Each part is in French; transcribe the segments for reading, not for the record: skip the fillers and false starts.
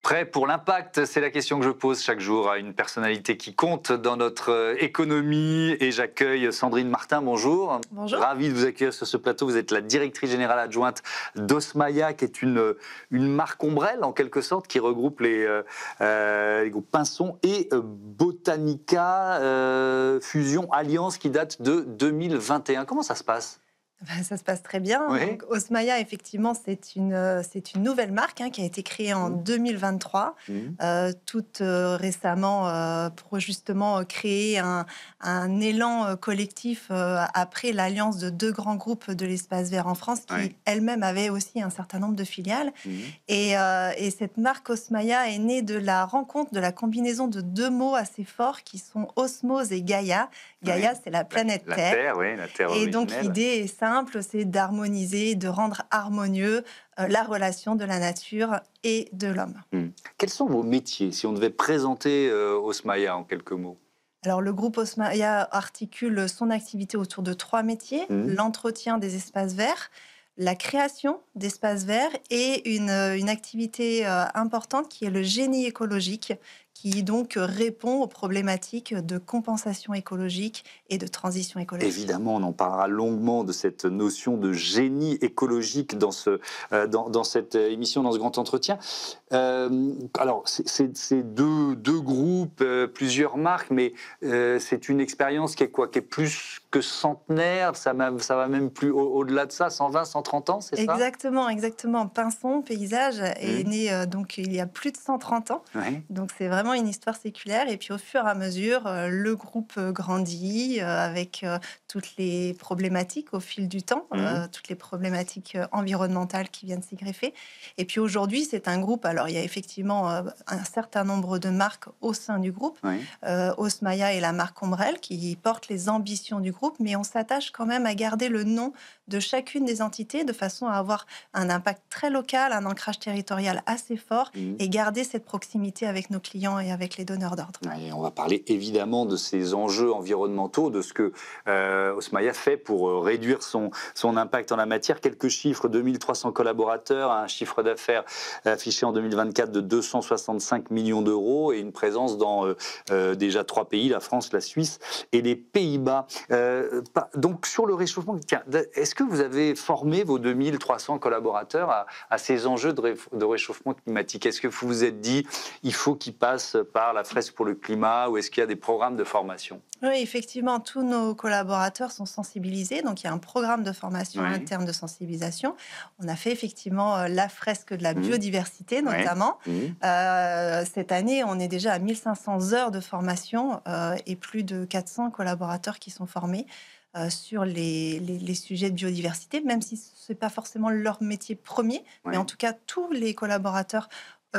Prêt pour l'impact? C'est la question que je pose chaque jour à une personnalité qui compte dans notre économie. Et j'accueille Sandrine Martin, bonjour. Bonjour. Ravi de vous accueillir sur ce plateau. Vous êtes la directrice générale adjointe d'Osmaya, qui est une marque ombrelle, en quelque sorte, qui regroupe les groupes Pinson et Botanica Fusion Alliance, qui date de 2021. Comment ça se passe? Ça se passe très bien. Oui. Donc, Osmaya, effectivement, c'est une nouvelle marque qui a été créée en 2023, toute récemment, pour justement créer un élan collectif après l'alliance de deux grands groupes de l'espace vert en France, qui elle-même avait aussi un certain nombre de filiales. Et cette marque Osmaya est née de la rencontre, de la combinaison de deux mots assez forts qui sont osmose et Gaïa. Gaïa, c'est la planète La Terre. Terre, oui, la Terre Et donc originelle. l'idée est simple, c'est d'harmoniser, de rendre harmonieux la relation de la nature et de l'homme. Quels sont vos métiers, si on devait présenter Osmaya en quelques mots? Alors le groupe Osmaya articule son activité autour de trois métiers: l'entretien des espaces verts, la création d'espaces verts et une activité importante qui est le génie écologique, qui donc répond aux problématiques de compensation écologique et de transition écologique. Évidemment, on en parlera longuement de cette notion de génie écologique dans cette émission, dans ce grand entretien. Alors, c'est deux groupes, plusieurs marques, mais c'est une expérience qui est plus que centenaire. Ça va même plus au-delà de ça, 120, 130 ans, c'est ça? Exactement. Pinson Paysage est né donc il y a plus de 130 ans. Donc c'est vraiment une histoire séculaire. Et puis au fur et à mesure, le groupe grandit avec toutes les problématiques au fil du temps, toutes les problématiques environnementales qui viennent s'y greffer. Et puis aujourd'hui, c'est un groupe. Alors il y a effectivement un certain nombre de marques au sein du groupe. Osmaya est la marque ombrelle qui porte les ambitions du groupe, mais on s'attache quand même à garder le nom de chacune des entités de façon à avoir un impact très local, un ancrage territorial assez fort et garder cette proximité avec nos clients et avec les donneurs d'ordre. Et on va parler évidemment de ces enjeux environnementaux, de ce que Osmaya fait pour réduire son impact en la matière. Quelques chiffres: 2300 collaborateurs, un chiffre d'affaires affiché en 2024 de 265 millions d'euros et une présence dans déjà 3 pays, la France, la Suisse et les Pays-Bas. Donc sur le réchauffement, tiens, est-ce que vous avez formé vos 2300 collaborateurs à ces enjeux de réchauffement climatique? Est-ce que vous vous êtes dit il faut qu'ils passent par la fresque pour le climat, ou est-ce qu'il y a des programmes de formation? Oui, effectivement, tous nos collaborateurs sont sensibilisés. Donc, il y a un programme de formation interne de sensibilisation. On a fait effectivement la fresque de la biodiversité, notamment. Cette année, on est déjà à 1500 heures de formation et plus de 400 collaborateurs qui sont formés sur les sujets de biodiversité, même si ce n'est pas forcément leur métier premier. Mais en tout cas, tous les collaborateurs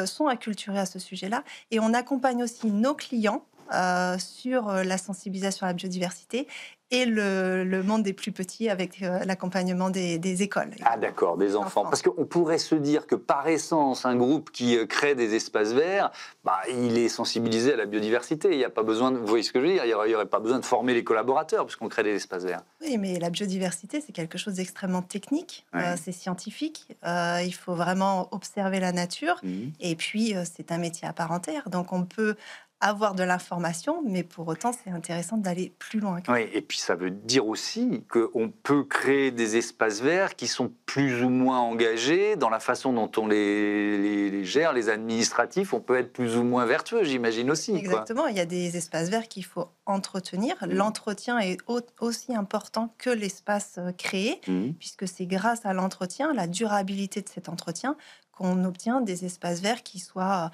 sont acculturés à ce sujet-là. Et on accompagne aussi nos clients sur la sensibilisation à la biodiversité et le monde des plus petits avec l'accompagnement des écoles. Ah d'accord, des enfants. Parce qu'on pourrait se dire que par essence, un groupe qui crée des espaces verts, il est sensibilisé à la biodiversité. Il n'y a pas besoin vous voyez ce que je veux dire? Il n'y aurait pas besoin de former les collaborateurs puisqu'on crée des espaces verts. Oui, mais la biodiversité, c'est quelque chose d'extrêmement technique, c'est scientifique. Il faut vraiment observer la nature. Et puis, c'est un métier à part entière. Donc, on peut avoir de l'information, mais pour autant, c'est intéressant d'aller plus loin. Oui, et puis ça veut dire aussi qu'on peut créer des espaces verts qui sont plus ou moins engagés dans la façon dont on les gère, les administratifs. On peut être plus ou moins vertueux, j'imagine aussi. Exactement, il y a des espaces verts qu'il faut entretenir. L'entretien est aussi important que l'espace créé, puisque c'est grâce à l'entretien, la durabilité de cet entretien, qu'on obtient des espaces verts qui soient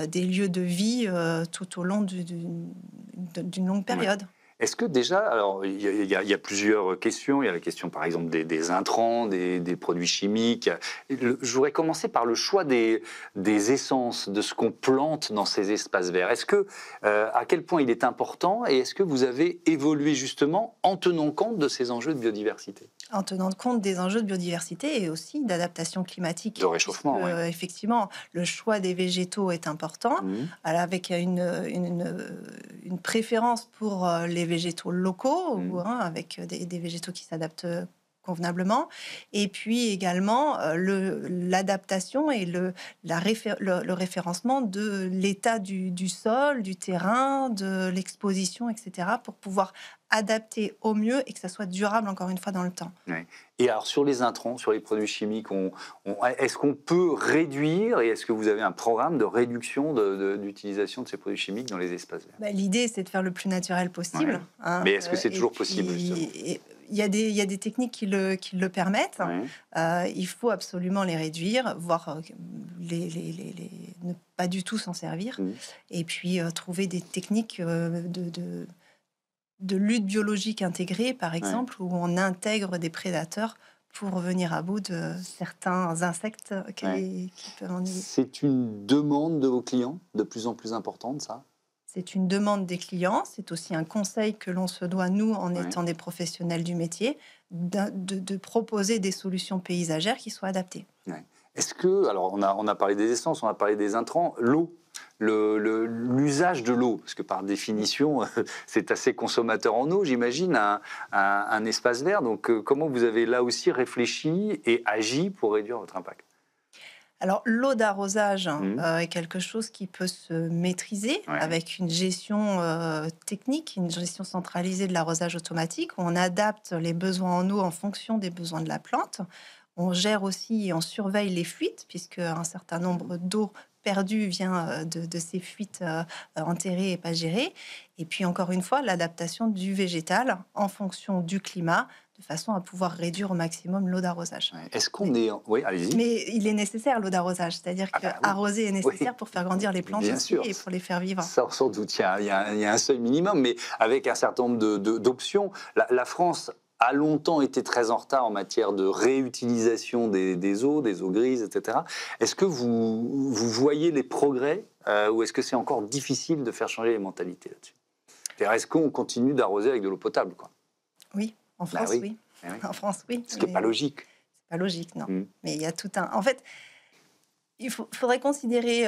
des lieux de vie tout au long d'une longue période. Est-ce que déjà, alors il y a plusieurs questions, il y a la question par exemple des intrants, des produits chimiques. Je voudrais commencer par le choix des essences, de ce qu'on plante dans ces espaces verts. Est-ce que, à quel point il est important, et est-ce que vous avez évolué justement en tenant compte de ces enjeux de biodiversité? En tenant compte des enjeux de biodiversité et aussi d'adaptation climatique. De réchauffement, puisque, effectivement, le choix des végétaux est important, avec une préférence pour les végétaux locaux, avec des végétaux qui s'adaptent convenablement. Et puis également l'adaptation et le référencement de l'état du sol, du terrain, de l'exposition, etc., pour pouvoir adapter au mieux et que ça soit durable, encore une fois, dans le temps. Ouais. Et alors, sur les intrants, sur les produits chimiques, est-ce qu'on peut réduire, et est-ce que vous avez un programme de réduction d'utilisation de ces produits chimiques dans les espaces verts? L'idée, c'est de faire le plus naturel possible. Ouais. Hein, Mais est-ce que c'est toujours puis, possible, justement? il y a des techniques qui le permettent. Ouais. Il faut absolument les réduire, voire ne pas du tout s'en servir. Mmh. Et puis, trouver des techniques de lutte biologique intégrée, par exemple, où on intègre des prédateurs pour venir à bout de certains insectes qui peuvent ennuyer. C'est une demande de vos clients de plus en plus importante, ça? C'est une demande des clients, c'est aussi un conseil que l'on se doit, nous, en étant des professionnels du métier, de proposer des solutions paysagères qui soient adaptées. Ouais. Est-ce que, alors on a parlé des essences, on a parlé des intrants, l'eau, l'usage de l'eau, parce que par définition, c'est assez consommateur en eau, j'imagine, un espace vert. Donc, comment vous avez là aussi réfléchi et agi pour réduire votre impact? Alors, l'eau d'arrosage est quelque chose qui peut se maîtriser avec une gestion technique, une gestion centralisée de l'arrosage automatique, où on adapte les besoins en eau en fonction des besoins de la plante. On gère aussi et on surveille les fuites, puisque un certain nombre d'eau perdue vient de ces fuites enterrées et pas gérées. Et puis, encore une fois, l'adaptation du végétal en fonction du climat, de façon à pouvoir réduire au maximum l'eau d'arrosage. Ouais. Est-ce qu'on est... Oui, allez-y. Mais il est nécessaire, l'eau d'arrosage, c'est-à-dire qu'arroser est nécessaire pour faire grandir les plantes bien aussi sûr. et pour les faire vivre. Ça, sans doute, il y a un seuil minimum, mais avec un certain nombre d'options. La France a longtemps été très en retard en matière de réutilisation des eaux grises, etc. Est-ce que vous voyez les progrès ou est-ce que c'est encore difficile de faire changer les mentalités là-dessus? Est-ce qu'on continue d'arroser avec de l'eau potable, quoi? Oui, en France, oui. En France, oui. Ce qui n'est pas logique. C'est pas logique, non. Mais il y a tout un... En fait, il faudrait considérer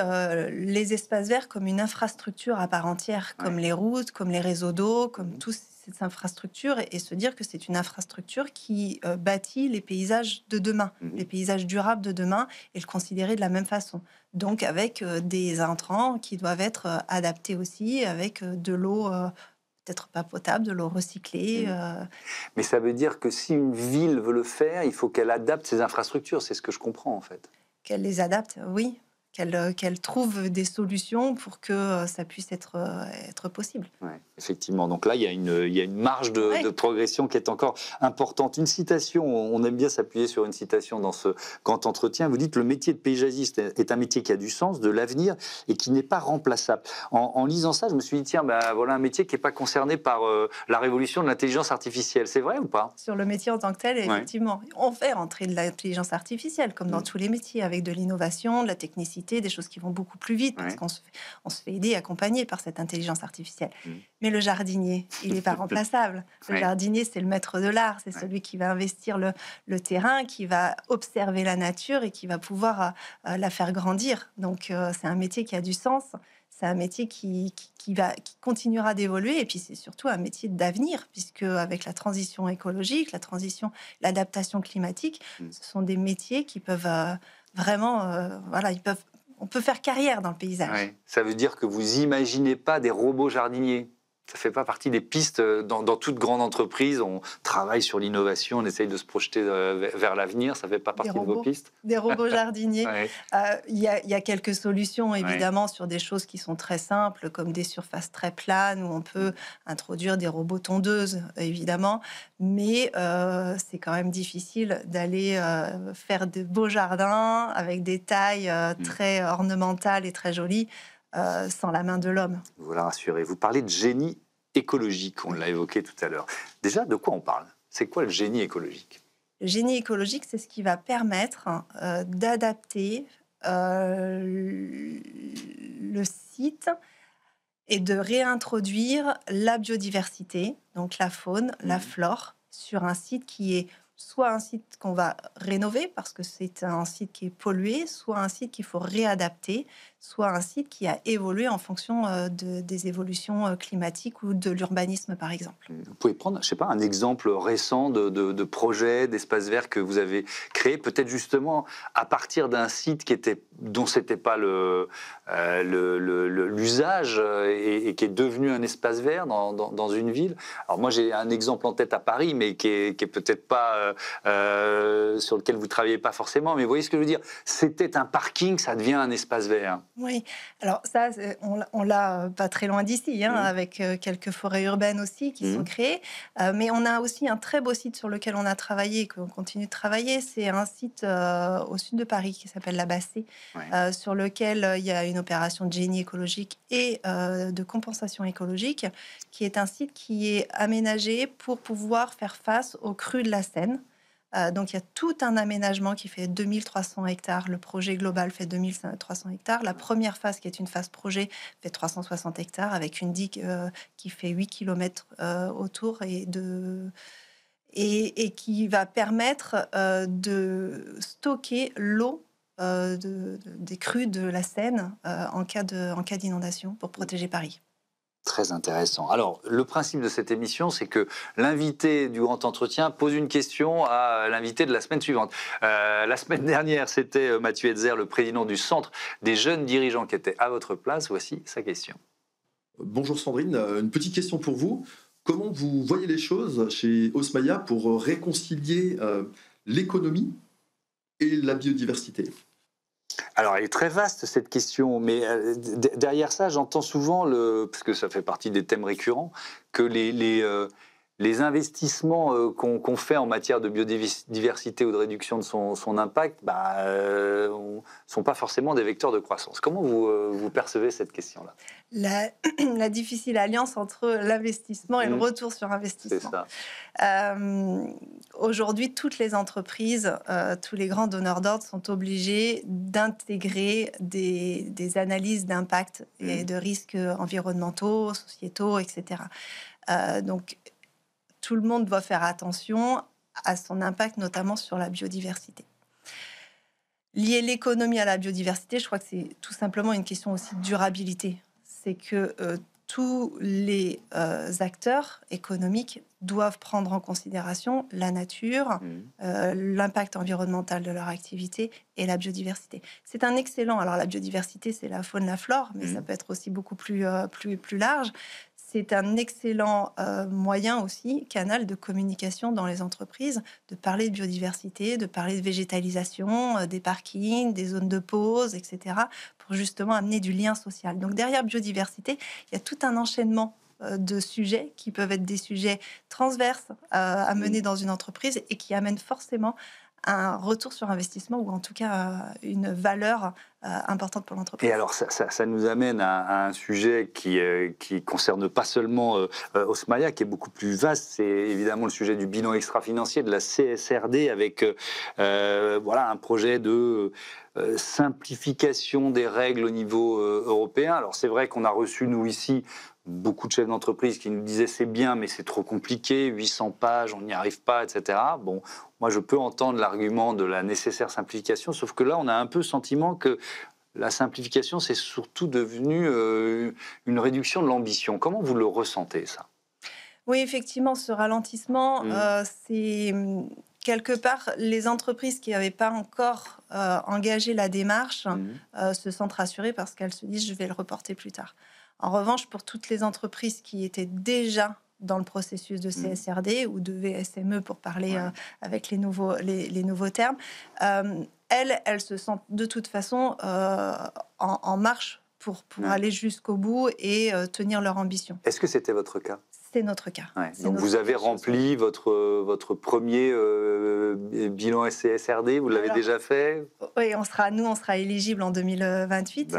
les espaces verts comme une infrastructure à part entière, comme les routes, comme les réseaux d'eau, comme toutes ces infrastructures, et se dire que c'est une infrastructure qui bâtit les paysages de demain, les paysages durables de demain, et le considérer de la même façon. Donc avec des intrants qui doivent être adaptés aussi, avec de l'eau peut-être pas potable, de l'eau recyclée. Mais ça veut dire que si une ville veut le faire, il faut qu'elle adapte ses infrastructures, c'est ce que je comprends en fait. Qu'elle les adapte, oui. Qu'elle trouve des solutions pour que ça puisse être possible. Ouais, effectivement. Donc là, il y a une marge de progression qui est encore importante. Une citation, on aime bien s'appuyer sur une citation dans ce grand entretien. Vous dites « Le métier de paysagiste est un métier qui a du sens, de l'avenir et qui n'est pas remplaçable ». En lisant ça, je me suis dit « Tiens, voilà un métier qui n'est pas concerné par la révolution de l'intelligence artificielle ». C'est vrai ou pas? Sur le métier en tant que tel, effectivement. On fait rentrer de l'intelligence artificielle, comme dans tous les métiers, avec de l'innovation, de la technicité, des choses qui vont beaucoup plus vite, parce qu'on se fait aider, accompagner par cette intelligence artificielle. Mais le jardinier, il n'est pas remplaçable. Le jardinier, c'est le maître de l'art, c'est celui qui va investir le terrain, qui va observer la nature et qui va pouvoir la faire grandir. Donc, c'est un métier qui a du sens, c'est un métier qui continuera d'évoluer, et puis c'est surtout un métier d'avenir, puisque avec la transition écologique, l'adaptation climatique, ce sont des métiers qui peuvent vraiment, on peut faire carrière dans le paysage. Ouais. Ça veut dire que vous imaginez pas des robots jardiniers? Ça fait pas partie des pistes dans toute grande entreprise. On travaille sur l'innovation, on essaye de se projeter vers l'avenir. Ça fait pas partie de vos pistes? Des robots jardiniers. Il y a quelques solutions, évidemment, sur des choses qui sont très simples, comme des surfaces très planes, où on peut introduire des robots tondeuses, évidemment. Mais c'est quand même difficile d'aller faire de beaux jardins avec des tailles très ornementales et très jolies, sans la main de l'homme. Vous la rassurez. Vous parlez de génie écologique, on l'a évoqué tout à l'heure. Déjà, de quoi on parle? C'est quoi le génie écologique? Le génie écologique, c'est ce qui va permettre d'adapter le site et de réintroduire la biodiversité, donc la faune, la flore, sur un site qui est soit un site qu'on va rénover parce que c'est un site qui est pollué, soit un site qu'il faut réadapter, soit un site qui a évolué en fonction des évolutions climatiques ou de l'urbanisme, par exemple. Vous pouvez prendre, je sais pas, un exemple récent de projet d'espace vert que vous avez créé, peut-être justement à partir d'un site dont c'était pas l'usage et qui est devenu un espace vert dans une ville. Alors moi j'ai un exemple en tête à Paris, mais qui est peut-être pas sur lequel vous travaillez pas forcément. Mais vous voyez ce que je veux dire? C'était un parking, ça devient un espace vert. Oui, alors ça, on l'a pas très loin d'ici, hein, avec quelques forêts urbaines aussi qui sont créées. Mais on a aussi un très beau site sur lequel on a travaillé et qu'on continue de travailler. C'est un site au sud de Paris qui s'appelle La Bassée, sur lequel il y a une opération de génie écologique et de compensation écologique, qui est un site qui est aménagé pour pouvoir faire face aux crues de la Seine. Donc, il y a tout un aménagement qui fait 2300 hectares. Le projet global fait 2300 hectares. La première phase, qui est une phase projet, fait 360 hectares avec une digue qui fait 8 km autour et qui va permettre de stocker l'eau des crues de la Seine en cas d'inondation pour protéger Paris. Très intéressant. Alors, le principe de cette émission, c'est que l'invité du grand entretien pose une question à l'invité de la semaine suivante. La semaine dernière, c'était Mathieu Hetzer, le président du Centre des jeunes dirigeants qui était à votre place. Voici sa question. Bonjour Sandrine, une petite question pour vous. Comment vous voyez les choses chez Osmaya pour réconcilier l'économie et la biodiversité ? Alors, elle est très vaste, cette question, mais derrière ça, j'entends souvent, parce que ça fait partie des thèmes récurrents, que les investissements qu'on fait en matière de biodiversité ou de réduction de son impact ne sont pas forcément des vecteurs de croissance. Comment vous percevez cette question-là ? La difficile alliance entre l'investissement et le retour sur investissement. C'est ça. Aujourd'hui, toutes les entreprises, tous les grands donneurs d'ordre sont obligés d'intégrer des analyses d'impact et de risques environnementaux, sociétaux, etc. Donc, tout le monde doit faire attention à son impact, notamment sur la biodiversité. Lier l'économie à la biodiversité, je crois que c'est tout simplement une question aussi de durabilité. C'est que tous les acteurs économiques doivent prendre en considération la nature, l'impact environnemental de leur activité et la biodiversité. C'est un excellent... Alors la biodiversité, c'est la faune, la flore, mais ça peut être aussi beaucoup plus large. C'est un excellent moyen aussi, canal de communication dans les entreprises, de parler de biodiversité, de parler de végétalisation, des parkings, des zones de pause, etc., pour justement amener du lien social. Donc derrière biodiversité, il y a tout un enchaînement de sujets qui peuvent être des sujets transverses à mener dans une entreprise et qui amènent forcément un retour sur investissement ou en tout cas une valeur importante pour l'entreprise. Et alors, ça nous amène à un sujet qui concerne pas seulement Osmaya, qui est beaucoup plus vaste. C'est évidemment le sujet du bilan extra-financier, de la CSRD, avec un projet de simplification des règles au niveau européen. Alors, c'est vrai qu'on a reçu, nous, ici, beaucoup de chefs d'entreprise qui nous disaient c'est bien, mais c'est trop compliqué, 800 pages, on n'y arrive pas, etc. Bon, moi je peux entendre l'argument de la nécessaire simplification, sauf que là on a un peu le sentiment que la simplification c'est surtout devenu une réduction de l'ambition. Comment vous le ressentez ça ? Oui, effectivement, ce ralentissement, c'est quelque part les entreprises qui n'avaient pas encore engagé la démarche se sentent rassurées parce qu'elles se disent je vais le reporter plus tard. En revanche, pour toutes les entreprises qui étaient déjà dans le processus de CSRD ou de VSME, pour parler avec les nouveaux termes, elles se sentent de toute façon en marche pour aller jusqu'au bout et tenir leur ambition. Est-ce que c'était votre cas ? C'est notre cas. Ouais. Donc vous avez rempli votre premier bilan CSRD, vous l'avez déjà fait ? Oui, on sera éligible en 2028,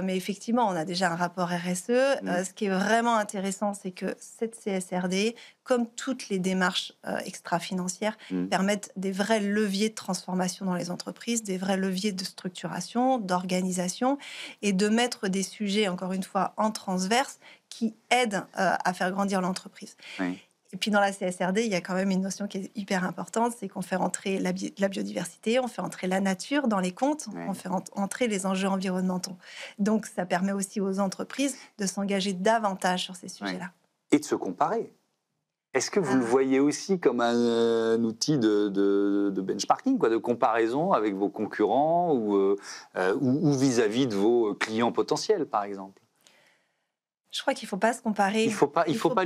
mais effectivement, on a déjà un rapport RSE. Ce qui est vraiment intéressant, c'est que cette CSRD, comme toutes les démarches extra-financières, permettent des vrais leviers de transformation dans les entreprises, des vrais leviers de structuration, d'organisation, et de mettre des sujets, encore une fois, en transverse, qui aident à faire grandir l'entreprise. Oui. Et puis dans la CSRD, il y a quand même une notion qui est hyper importante, c'est qu'on fait entrer la biodiversité, on fait entrer la nature dans les comptes, on fait entrer les enjeux environnementaux. Donc ça permet aussi aux entreprises de s'engager davantage sur ces sujets-là. Et de se comparer. Est-ce que vous le voyez aussi comme un outil de benchmarking, de comparaison avec vos concurrents ou vis-à-vis de vos clients potentiels, par exemple? Je crois qu'il ne faut pas se comparer. Il faut pas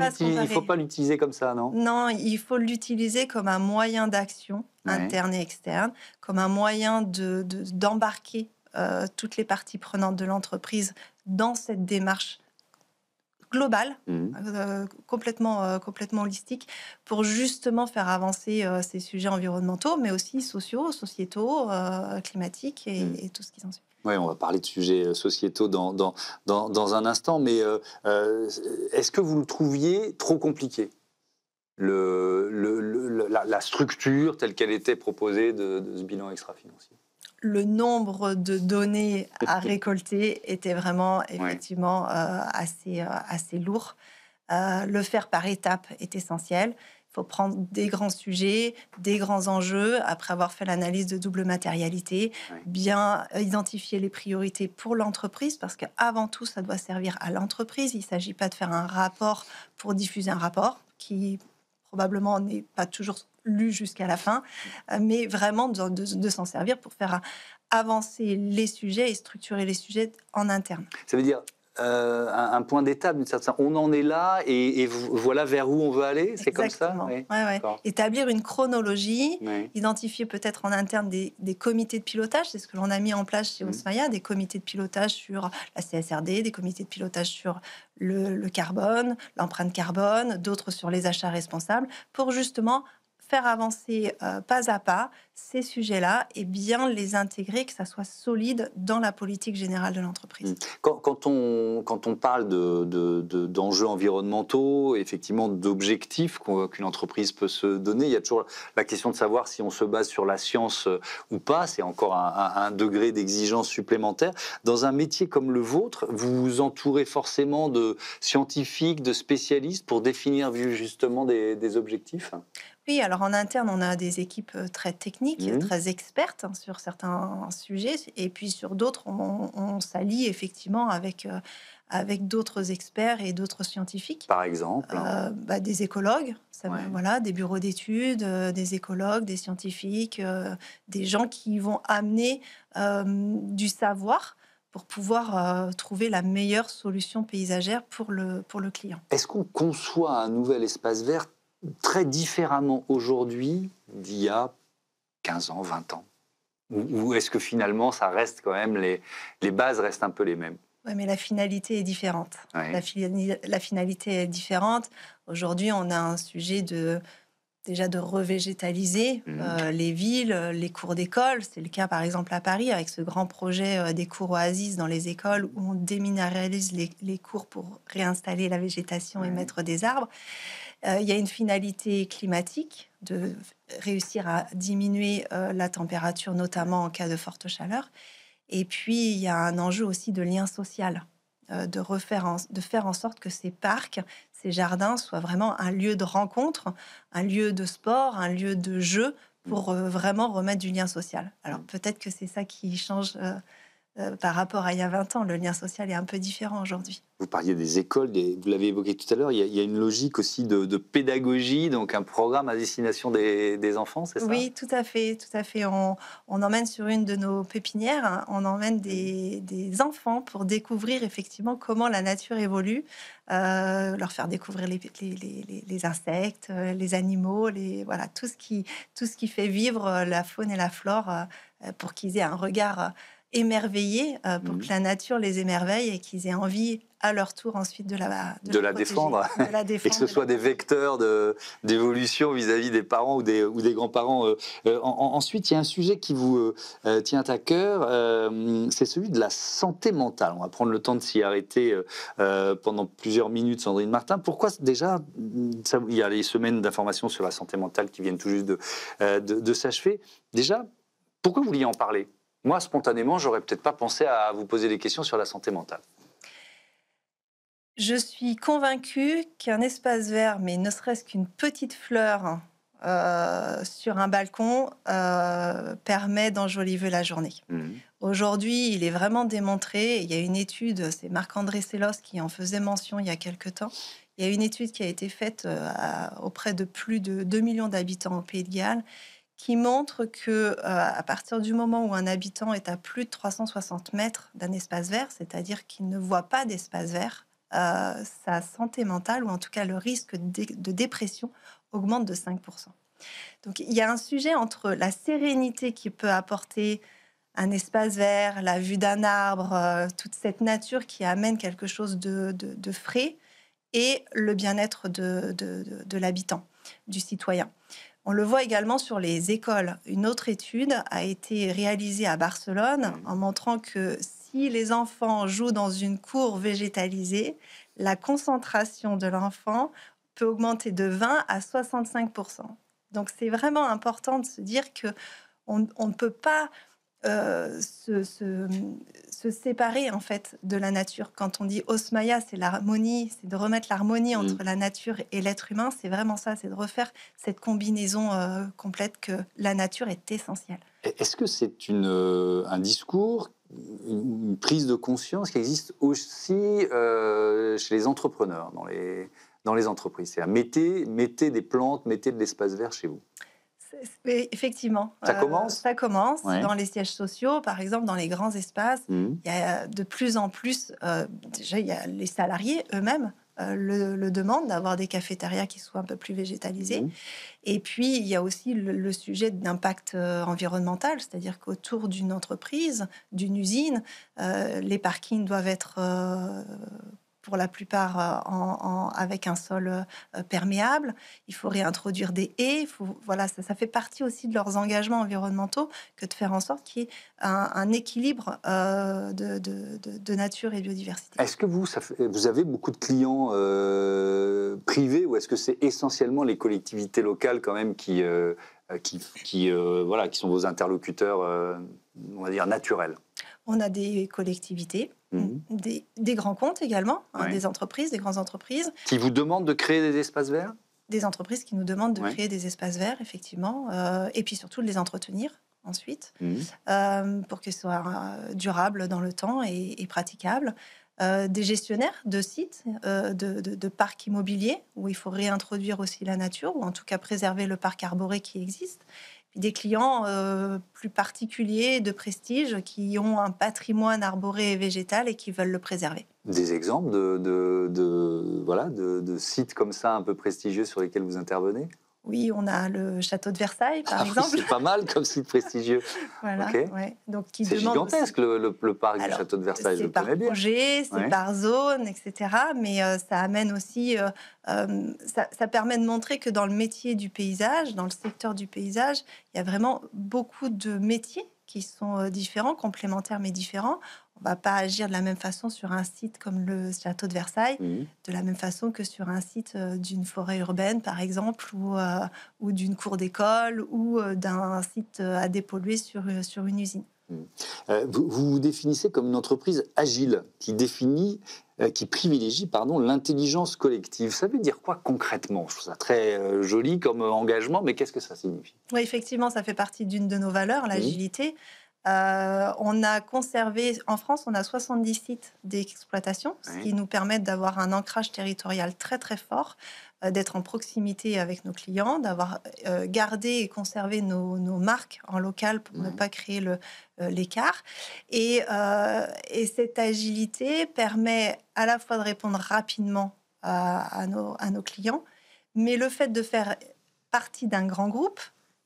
l'utiliser comme ça, non? Non, il faut l'utiliser comme un moyen d'action interne et externe, comme un moyen d'embarquer toutes les parties prenantes de l'entreprise dans cette démarche globale, complètement holistique, pour justement faire avancer ces sujets environnementaux, mais aussi sociaux, sociétaux, climatiques et tout ce qui s'ensuit. Oui, on va parler de sujets sociétaux dans un instant, mais est-ce que vous le trouviez trop compliqué, la structure telle qu'elle était proposée de ce bilan extra-financier? Le nombre de données à récolter était vraiment effectivement assez lourd. Le faire par étapes est essentiel. Il faut prendre des grands sujets, des grands enjeux, après avoir fait l'analyse de double matérialité, bien identifier les priorités pour l'entreprise, parce qu'avant tout, ça doit servir à l'entreprise. Il ne s'agit pas de faire un rapport pour diffuser un rapport qui probablement n'est pas toujours lu jusqu'à la fin, mais vraiment de s'en servir pour faire avancer les sujets et structurer les sujets en interne. Ça veut dire un point d'étape, d'une certaine façon. On en est là et voilà vers où on veut aller, c'est comme ça? Oui. Établir une chronologie, identifier peut-être en interne des comités de pilotage, c'est ce que l'on a mis en place chez Osmaya, des comités de pilotage sur la CSRD, des comités de pilotage sur le carbone, l'empreinte carbone, d'autres sur les achats responsables, pour justement faire avancer pas à pas ces sujets-là et bien les intégrer, que ça soit solide dans la politique générale de l'entreprise. Quand on parle d'enjeux environnementaux, effectivement d'objectifs qu'une entreprise peut se donner, il y a toujours la question de savoir si on se base sur la science ou pas. C'est encore un degré d'exigence supplémentaire. Dans un métier comme le vôtre, vous vous entourez forcément de scientifiques, de spécialistes pour définir justement des objectifs? Oui, alors en interne, on a des équipes très techniques, très expertes sur certains sujets, et puis sur d'autres, on s'allie effectivement avec d'autres experts et d'autres scientifiques. Par exemple des écologues, des bureaux d'études, des écologues, des scientifiques, des gens qui vont amener du savoir pour pouvoir trouver la meilleure solution paysagère pour le client. Est-ce qu'on conçoit un nouvel espace vert très différemment aujourd'hui d'il y a 15 ans, 20 ans? Ou est-ce que finalement, ça reste quand même les bases restent un peu les mêmes? Oui, mais la finalité est différente. La finalité est différente. Aujourd'hui, on a un sujet déjà de revégétaliser les villes, les cours d'école. C'est le cas, par exemple, à Paris, avec ce grand projet des cours oasis dans les écoles où on déminéralise les cours pour réinstaller la végétation et mettre des arbres. Il y a une finalité climatique, de réussir à diminuer la température, notamment en cas de forte chaleur. Et puis, il y a un enjeu aussi de lien social, de faire en sorte que ces parcs, ces jardins soient vraiment un lieu de rencontre, un lieu de sport, un lieu de jeu, pour vraiment remettre du lien social. Alors, peut-être que c'est ça qui change par rapport à il y a 20 ans. Le lien social est un peu différent aujourd'hui. Vous parliez des écoles, vous l'avez évoqué tout à l'heure, il y a une logique aussi de pédagogie, donc un programme à destination des enfants, c'est ça? Oui, tout à fait. On emmène sur une de nos pépinières, on emmène des enfants pour découvrir effectivement comment la nature évolue, leur faire découvrir les insectes, les animaux, tout ce qui fait vivre la faune et la flore, pour qu'ils aient un regard émerveillés, pour que la nature les émerveille et qu'ils aient envie à leur tour ensuite de la défendre. Et que ce soit des vecteurs d'évolution vis-à-vis des parents ou des grands-parents. Ensuite, il y a un sujet qui vous tient à cœur, c'est celui de la santé mentale. On va prendre le temps de s'y arrêter pendant plusieurs minutes, Sandrine Martin. Pourquoi déjà, il y a les semaines d'information sur la santé mentale qui viennent tout juste de s'achever. Déjà, pourquoi vous vouliez en parler? Moi, spontanément, j'aurais peut-être pas pensé à vous poser des questions sur la santé mentale. Je suis convaincue qu'un espace vert, mais ne serait-ce qu'une petite fleur sur un balcon, permet d'enjoliver la journée. Aujourd'hui, il est vraiment démontré, il y a une étude, c'est Marc-André Sellos qui en faisait mention il y a quelque temps. Il y a une étude qui a été faite auprès de plus de 2 millions d'habitants au Pays de Galles, qui montre que à partir du moment où un habitant est à plus de 360 mètres d'un espace vert, c'est-à-dire qu'il ne voit pas d'espace vert, sa santé mentale, ou en tout cas le risque de dépression, augmente de 5%. Donc il y a un sujet entre la sérénité qui peut apporter un espace vert, la vue d'un arbre, toute cette nature qui amène quelque chose de frais, et le bien-être de l'habitant, du citoyen. On le voit également sur les écoles. Une autre étude a été réalisée à Barcelone en montrant que si les enfants jouent dans une cour végétalisée, la concentration de l'enfant peut augmenter de 20 à 65%. Donc c'est vraiment important de se dire qu'on ne peut pas se séparer en fait de la nature. Quand on dit osmaya, c'est l'harmonie, c'est de remettre l'harmonie entre la nature et l'être humain. C'est vraiment ça, c'est de refaire cette combinaison complète que la nature est essentielle. Est-ce que c'est un discours, une prise de conscience qui existe aussi chez les entrepreneurs, dans les entreprises? C'est-à-dire mettez des plantes, mettez de l'espace vert chez vous. Effectivement. Ça commence ouais. Dans les sièges sociaux, par exemple, dans les grands espaces. Il y a de plus en plus, déjà, il y a les salariés eux-mêmes le demandent, d'avoir des cafétérias qui soient un peu plus végétalisées. Et puis, il y a aussi le sujet d'impact environnemental, c'est-à-dire qu'autour d'une entreprise, d'une usine, les parkings doivent être... pour la plupart avec un sol perméable. Il faut réintroduire des haies. Voilà, ça fait partie aussi de leurs engagements environnementaux que de faire en sorte qu'il y ait un équilibre de nature et biodiversité. Est-ce que vous avez beaucoup de clients privés, ou est-ce que c'est essentiellement les collectivités locales quand même qui sont vos interlocuteurs, on va dire, naturels? On a des collectivités, des grands comptes également, des entreprises, des grandes entreprises. Qui vous demandent de créer des espaces verts? Des entreprises qui nous demandent de créer des espaces verts, effectivement, et puis surtout de les entretenir ensuite, pour qu'ils soient durables dans le temps et praticables. Des gestionnaires de sites, de parcs immobiliers, où il faut réintroduire aussi la nature, ou en tout cas préserver le parc arboré qui existe. Puis des clients plus particuliers, de prestige, qui ont un patrimoine arboré et végétal et qui veulent le préserver. Des exemples de sites comme ça, un peu prestigieux, sur lesquels vous intervenez? Oui, on a le château de Versailles, par exemple. C'est pas mal comme site prestigieux. Voilà, okay. Donc, c'est gigantesque, le parc du château de Versailles. C'est par projet, c'est par zone, etc. Mais ça amène aussi... ça permet de montrer que dans le métier du paysage, dans le secteur du paysage, il y a vraiment beaucoup de métiers qui sont différents, complémentaires mais différents. On ne va pas agir de la même façon sur un site comme le château de Versailles, de la même façon que sur un site d'une forêt urbaine, par exemple, ou d'une cour d'école, ou d'un site à dépolluer sur une usine. Vous vous définissez comme une entreprise agile, qui privilégie l'intelligence collective. Ça veut dire quoi concrètement? Je trouve ça très joli comme engagement, mais qu'est-ce que ça signifie? Oui, effectivement, ça fait partie d'une de nos valeurs, l'agilité. On a conservé, en France, on a 70 sites d'exploitation, ce qui nous permet d'avoir un ancrage territorial très très fort, d'être en proximité avec nos clients, d'avoir gardé et conservé nos marques en local pour ne pas créer l'écart. Et cette agilité permet à la fois de répondre rapidement à nos clients, mais le fait de faire partie d'un grand groupe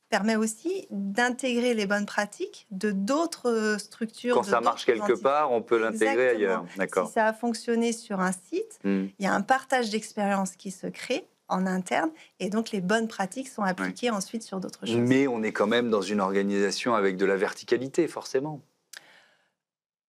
permet aussi d'intégrer les bonnes pratiques de d'autres structures. Quand ça marche quelque part, on peut l'intégrer ailleurs. D'accord. Si ça a fonctionné sur un site, il y a un partage d'expérience qui se crée en interne, et donc les bonnes pratiques sont appliquées ensuite sur d'autres choses. Mais on est quand même dans une organisation avec de la verticalité, forcément.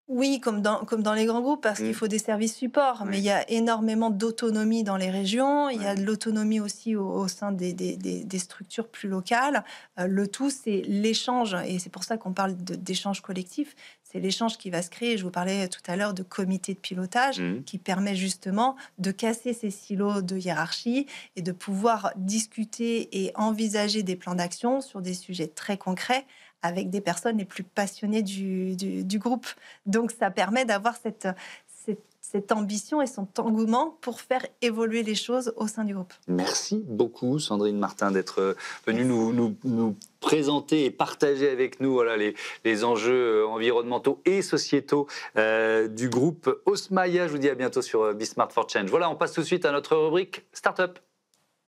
Oui, comme dans les grands groupes, parce qu'il faut des services supports, mais il y a énormément d'autonomie dans les régions, il y a de l'autonomie aussi au sein des structures plus locales. Le tout, c'est l'échange, et c'est pour ça qu'on parle d'échange collectif. C'est l'échange qui va se créer. Je vous parlais tout à l'heure de comité de pilotage qui permet justement de casser ces silos de hiérarchie et de pouvoir discuter et envisager des plans d'action sur des sujets très concrets avec des personnes les plus passionnées du groupe. Donc, ça permet d'avoir cette ambition et cet engouement pour faire évoluer les choses au sein du groupe. Merci beaucoup, Sandrine Martin, d'être venue nous présenter et partager avec nous voilà, les enjeux environnementaux et sociétaux du groupe Osmaya. Je vous dis à bientôt sur Be Smart for Change. Voilà, on passe tout de suite à notre rubrique Startup.